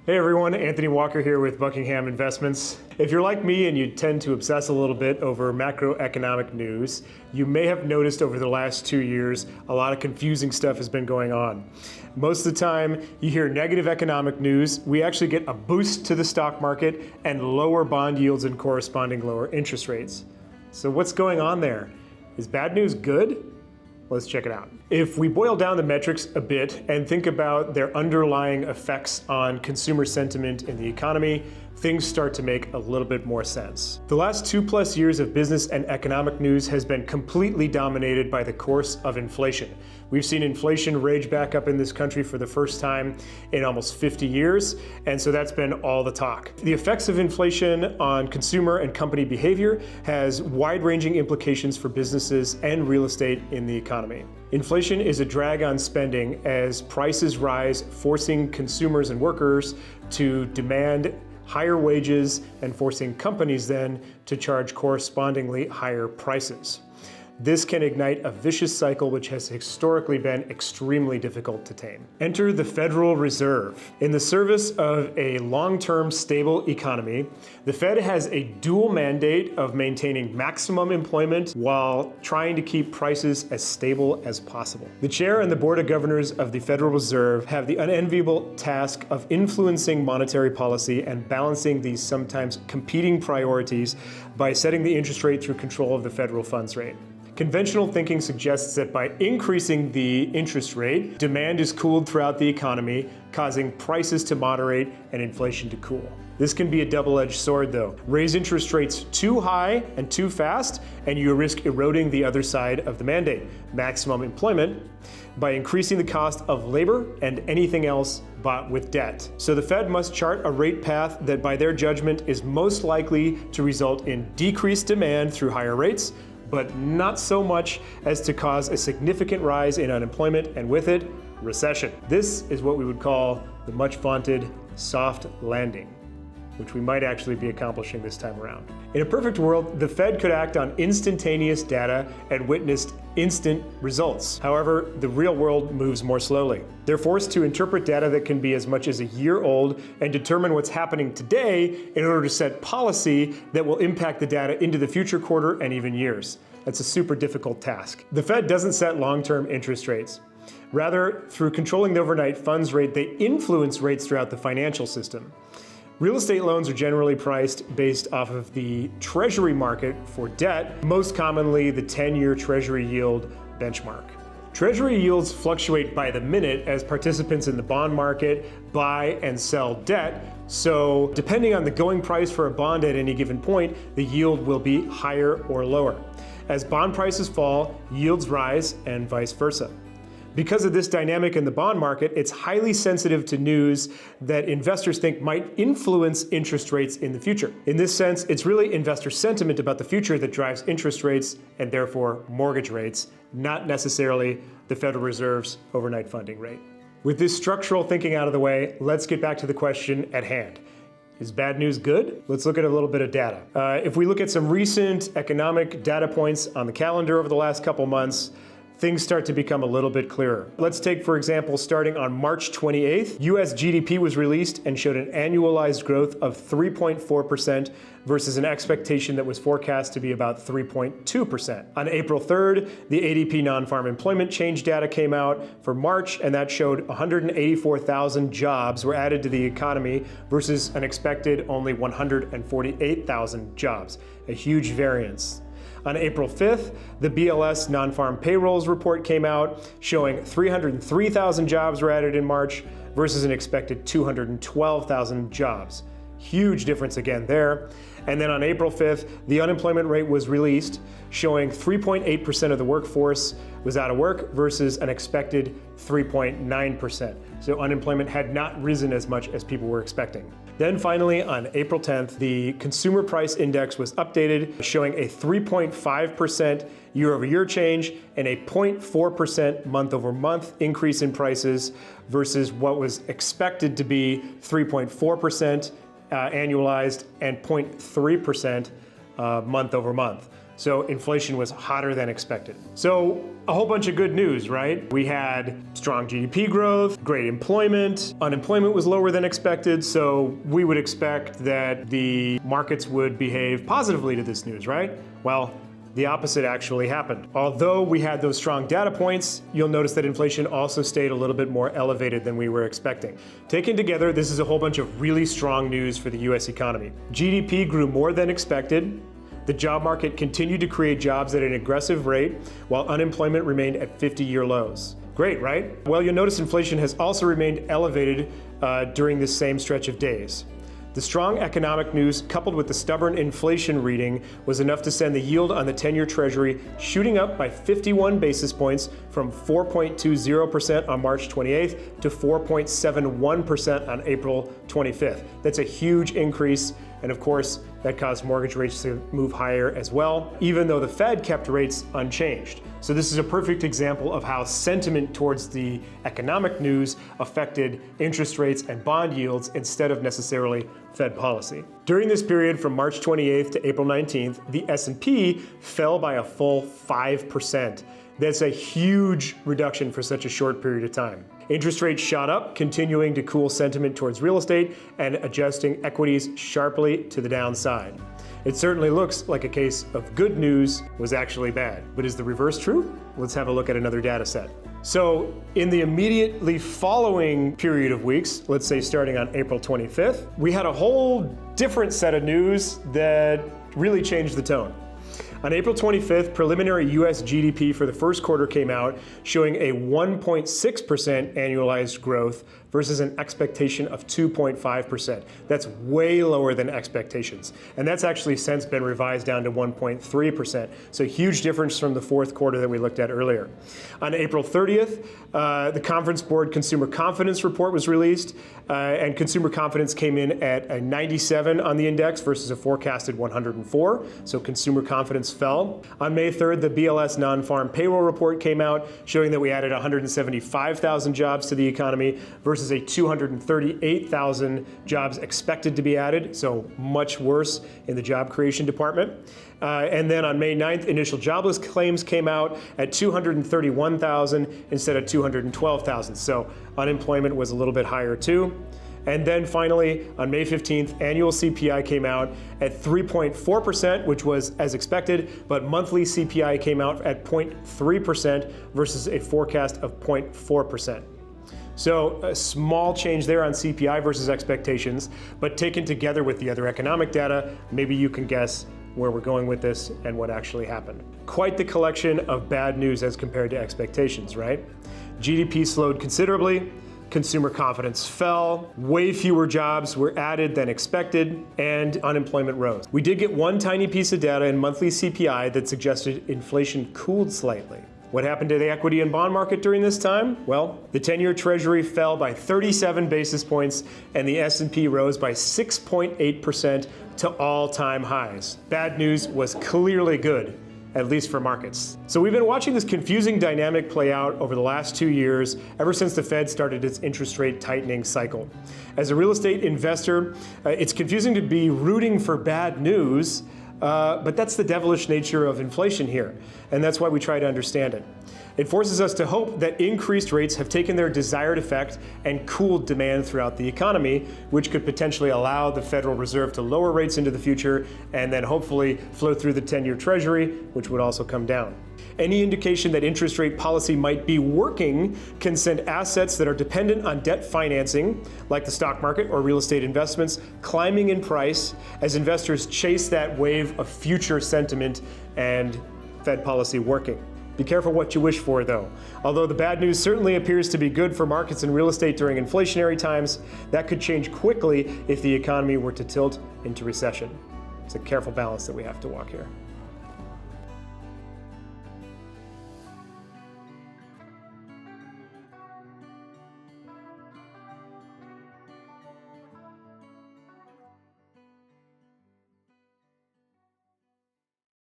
Hey everyone, Anthony Walker here with Buckingham Investments. If you're like me and you tend to obsess a little bit over macroeconomic news, you may have noticed over the last 2 years a lot of confusing stuff has been going on. Most of the time you hear negative economic news, we actually get a boost to the stock market and lower bond yields and corresponding lower interest rates. So what's going on there? Is bad news good? Let's check it out. If we boil down the metrics a bit and think about their underlying effects on consumer sentiment in the economy, things start to make a little bit more sense. The last 2+ years of business and economic news has been completely dominated by the course of inflation. We've seen inflation rage back up in this country for the first time in almost 50 years, and so that's been all the talk. The effects of inflation on consumer and company behavior has wide-ranging implications for businesses and real estate in the economy. Inflation is a drag on spending as prices rise, forcing consumers and workers to demand higher wages and forcing companies then to charge correspondingly higher prices. This can ignite a vicious cycle which has historically been extremely difficult to tame. Enter the Federal Reserve. In the service of a long-term stable economy, the Fed has a dual mandate of maintaining maximum employment while trying to keep prices as stable as possible. The chair and the board of governors of the Federal Reserve have the unenviable task of influencing monetary policy and balancing these sometimes competing priorities by setting the interest rate through control of the federal funds rate. Conventional thinking suggests that by increasing the interest rate, demand is cooled throughout the economy, causing prices to moderate and inflation to cool. This can be a double-edged sword though. Raise interest rates too high and too fast, and you risk eroding the other side of the mandate, maximum employment, by increasing the cost of labor and anything else bought with debt. So the Fed must chart a rate path that by their judgment is most likely to result in decreased demand through higher rates, but not so much as to cause a significant rise in unemployment and with it, recession. This is what we would call the much vaunted soft landing, which we might actually be accomplishing this time around. In a perfect world, the Fed could act on instantaneous data and witnessed instant results. However, the real world moves more slowly. They're forced to interpret data that can be as much as a year old and determine what's happening today in order to set policy that will impact the data into the future quarter and even years. That's a super difficult task. The Fed doesn't set long-term interest rates. Rather, through controlling the overnight funds rate, they influence rates throughout the financial system. Real estate loans are generally priced based off of the treasury market for debt, most commonly the 10-year treasury yield benchmark. Treasury yields fluctuate by the minute as participants in the bond market buy and sell debt, so depending on the going price for a bond at any given point, the yield will be higher or lower. As bond prices fall, yields rise and vice versa. Because of this dynamic in the bond market, it's highly sensitive to news that investors think might influence interest rates in the future. In this sense, it's really investor sentiment about the future that drives interest rates and therefore mortgage rates, not necessarily the Federal Reserve's overnight funding rate. With this structural thinking out of the way, let's get back to the question at hand. Is bad news good? Let's look at a little bit of data. If we look at some recent economic data points on the calendar over the last couple months, things start to become a little bit clearer. Let's take, for example, starting on March 28th, US GDP was released and showed an annualized growth of 3.4% versus an expectation that was forecast to be about 3.2%. On April 3rd, the ADP non-farm employment change data came out for March, and that showed 184,000 jobs were added to the economy versus an expected only 148,000 jobs, a huge variance. On April 5th, the BLS non-farm payrolls report came out showing 303,000 jobs were added in March versus an expected 212,000 jobs. Huge difference again there. And then on April 5th, the unemployment rate was released, showing 3.8% of the workforce was out of work versus an expected 3.9%. So unemployment had not risen as much as people were expecting. Then finally, on April 10th, the Consumer Price Index was updated, showing a 3.5% year-over-year change and a 0.4% month-over-month increase in prices versus what was expected to be 3.4% annualized and 0.3% month-over-month. So inflation was hotter than expected. So a whole bunch of good news, right? We had strong GDP growth, great employment, unemployment was lower than expected, so we would expect that the markets would behave positively to this news, right? Well, the opposite actually happened. Although we had those strong data points, you'll notice that inflation also stayed a little bit more elevated than we were expecting. Taken together, this is a whole bunch of really strong news for the US economy. GDP grew more than expected. The job market continued to create jobs at an aggressive rate, while unemployment remained at 50-year lows. Great, right? Well, you'll notice inflation has also remained elevated during this same stretch of days. The strong economic news, coupled with the stubborn inflation reading, was enough to send the yield on the 10-year Treasury shooting up by 51 basis points from 4.20% on March 28th to 4.71% on April 25th. That's a huge increase, and of course, that caused mortgage rates to move higher as well, even though the Fed kept rates unchanged. So this is a perfect example of how sentiment towards the economic news affected interest rates and bond yields instead of necessarily Fed policy. During this period from March 28th to April 19th, the S&P fell by a full 5%. That's a huge reduction for such a short period of time. Interest rates shot up, continuing to cool sentiment towards real estate and adjusting equities sharply to the downside. It certainly looks like a case of good news was actually bad. But is the reverse true? Let's have a look at another data set. So in the immediately following period of weeks, let's say starting on April 25th, we had a whole different set of news that really changed the tone. On April 25th, preliminary US GDP for the first quarter came out, showing a 1.6% annualized growth versus an expectation of 2.5%. That's way lower than expectations. And that's actually since been revised down to 1.3%. So huge difference from the fourth quarter that we looked at earlier. On April 30th, the Conference Board Consumer Confidence Report was released, and consumer confidence came in at a 97 on the index versus a forecasted 104. So consumer confidence fell. On May 3rd, the BLS non-farm payroll report came out, showing that we added 175,000 jobs to the economy versus a 238,000 jobs expected to be added, so much worse in the job creation department. And then on May 9th, initial jobless claims came out at 231,000 instead of 212,000. So unemployment was a little bit higher too. And then finally, on May 15th, annual CPI came out at 3.4%, which was as expected, but monthly CPI came out at 0.3% versus a forecast of 0.4%. So a small change there on CPI versus expectations, but taken together with the other economic data, maybe you can guess where we're going with this and what actually happened. Quite the collection of bad news as compared to expectations, right? GDP slowed considerably, consumer confidence fell, way fewer jobs were added than expected, and unemployment rose. We did get one tiny piece of data in monthly CPI that suggested inflation cooled slightly. What happened to the equity and bond market during this time? Well, the 10-year Treasury fell by 37 basis points and the S&P rose by 6.8% to all-time highs. Bad news was clearly good, at least for markets. So we've been watching this confusing dynamic play out over the last 2 years, ever since the Fed started its interest rate tightening cycle. As a real estate investor, it's confusing to be rooting for bad news, but that's the devilish nature of inflation here, and that's why we try to understand it. It forces us to hope that increased rates have taken their desired effect and cooled demand throughout the economy, which could potentially allow the Federal Reserve to lower rates into the future and then hopefully flow through the 10-year Treasury, which would also come down. Any indication that interest rate policy might be working can send assets that are dependent on debt financing, like the stock market or real estate investments, climbing in price as investors chase that wave of future sentiment and Fed policy working. Be careful what you wish for, though. Although the bad news certainly appears to be good for markets and real estate during inflationary times, that could change quickly if the economy were to tilt into recession. It's a careful balance that we have to walk here.